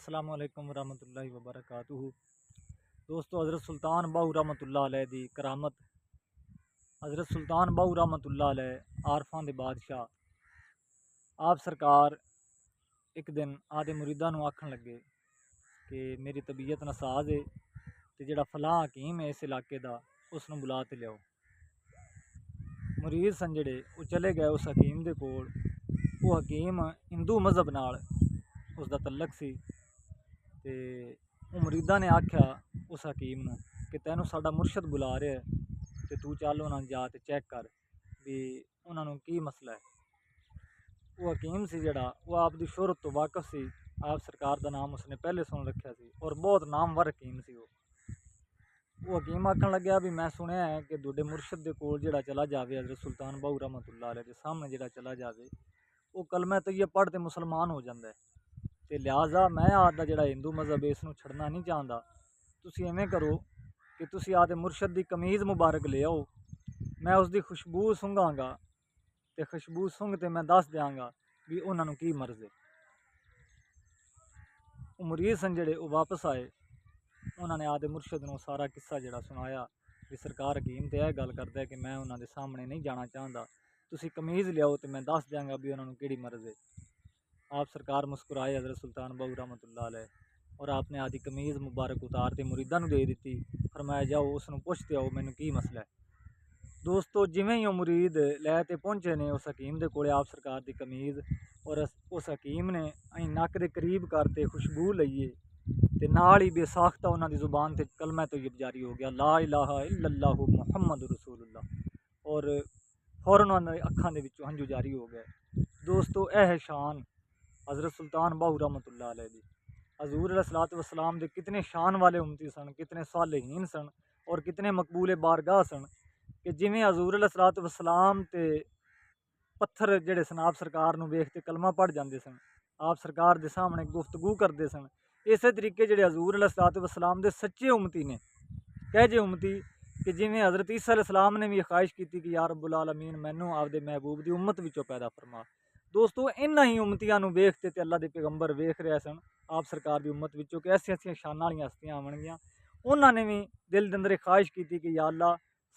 अस्सलामु अलैकुम वरहमतुल्लाहि वबरकातुहू। दोस्तों, हज़रत सुल्तान बाहू रहमतुल्लाह अलैह दी करामत। हज़रत सुल्तान बाहू रहमतुल्लाह अलैह आरफां दे बादशाह आप सरकार एक दिन आदे मुरीदां नूं आखन लगे कि मेरी तबीयत नसाज है ते जेड़ा फलां हकीम है इस इलाके दा उसनूं बुला ते लियाओ। मुरीद सन जेड़े वो चले गए उस हकीम दे कोल। वो हकीम हिंदू मजहब नाल उसका तलक सी ते वो मुरीदा ने आख्या उस हकीम नूं कि तैनूं साडा मुर्शद बुला रहा है ते तू चल उन्हां जा ते चैक कर भी उन्हां नूं की मसला है। वो हकीम सी जेड़ा वो आप दी शोहरत तो वाकफ सी। आप सरकार का नाम उसने पहले सुन रखा सी और बहुत नामवर हकीम सी। वो हकीम आखन लग्या भी मैं सुनिया है कि तुहाडे मुर्शद दे कोल जेड़ा चला जावे हज़रत सुल्तान बाहू रहमतुल्लाह अलैह दे सामने जेड़ा चला जावे वो कलमा तैयब पढ़ ते मुसलमान हो जाता है। तो लिहाजा मैं आपका जोड़ा हिंदू मजहब है इसनूं छड़ना नहीं चाहता। तुसीं इवें करो कि तुसीं आदे मुर्शद की कमीज़ मुबारक ले आओ, मैं उसकी खुशबू सूंघांगा तो खुशबू सूंघ के मैं दस देंगा भी उन्होंने की मर्ज़ है। वो मुरीद सन जेड़े वो वापस आए, उन्होंने आदे मुर्शद नूं सारा किस्सा जेड़ा सुनाया कि सरकार हकीम तो यह गल करता है कि मैं उन्होंने सामने नहीं जाना चाहता, तुसीं कमीज़ लियाओ तो मैं दस देंगा भी उन्होंने किहड़ी मर्ज़ है। आप सरकार मुस्कुराए हज़रत सुल्तान बाहू रहमतुल्लाह अलैह और आपने आदि कमीज़ मुबारक उतार के मुरीदा नूं दे दी। फरमाया जाओ उसनूं पुछते आओ मैनूं की मसला है। दोस्तों, जिवें ही वो मुरीद लैते पहुँचे ने उस हकीम दे कोले आप सरकार की कमीज़ और उस हकीम ने अं नक के करीब करते खुशबू लईए ते नाल ही बेसाख्ता उन्होंने जुबान से कलमा तैयब जारी हो गया, ला इलाहा इल्लल्लाहु मुहम्मद रसूलुल्लाह। और फौरन उन्होंने अखां दे विचों हंझू जारी हो गए। दोस्तों, यह है शान हज़रत सुल्तान बाहू रहमतुल्लाह अलैह दी। हजूर अलैहिस्सलातु वस्सलाम दे कितने शान वाले उम्मती सन, कितने सालेहीन सन और कितने मकबूले बारगाह सन कि जिमें हजूर अलैहिस्सलातु वस्सलाम ते पत्थर जेड़े सन आप सरकार नूं वेख के कलमा पढ़ जाते सन, आप सरकार के सामने गुफ्तगू करते सन। इस तरीके जेड़े हजूर अलैहिस्सलातु वस्सलाम दे सच्चे उम्मती ने, कह जे उम्मती कि जिमें हज़रत ईसा अलैहिस्सलाम ने भी ख्वाहिश की कि या रब्बुल आलमीन मैनू आपदे महबूब की उम्मत विचों पैदा फरमा। दोस्तों, इन्हां ही उम्मतियां नूं वेखते ते अल्लाह दे पैगंबर वेख रहे सन आप सरकार की उम्मत विचों कि ऐसियां ऐसियां शानां वालियां हस्तियां आवणगियां। उन्होंने भी दिल दे अंदर ख्वाहिश की कि या अल्लाह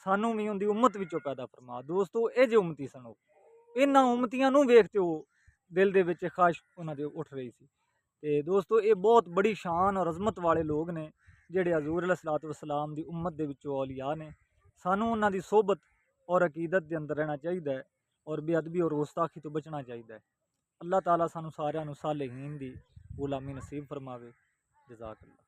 सानू भी उनकी उम्मत विचों पैदा फरमा। दोस्तों, ये जे उम्मती सन इन्हां उम्मतियां नूं वेखते हो दिल दे विच ख्वाहिश उन्हां दे उठ रही सी। ते दोस्तों, ये बहुत बड़ी शान और अजमत वाले लोग ने जेड़े हजूर अलैहिस्सलातु वस्सलाम की उम्मत दे विचों औलिया ने। सानू उन्हां दी सोहबत और अकीदत के अंदर रहना चाहिए और बेअदबी और गुस्ताखी तो बचना चाहिए। अल्लाह ताला सानू सारियां नूं सालेहीन दी गुलामी नसीब फरमावे। जज़ाकल्लाह।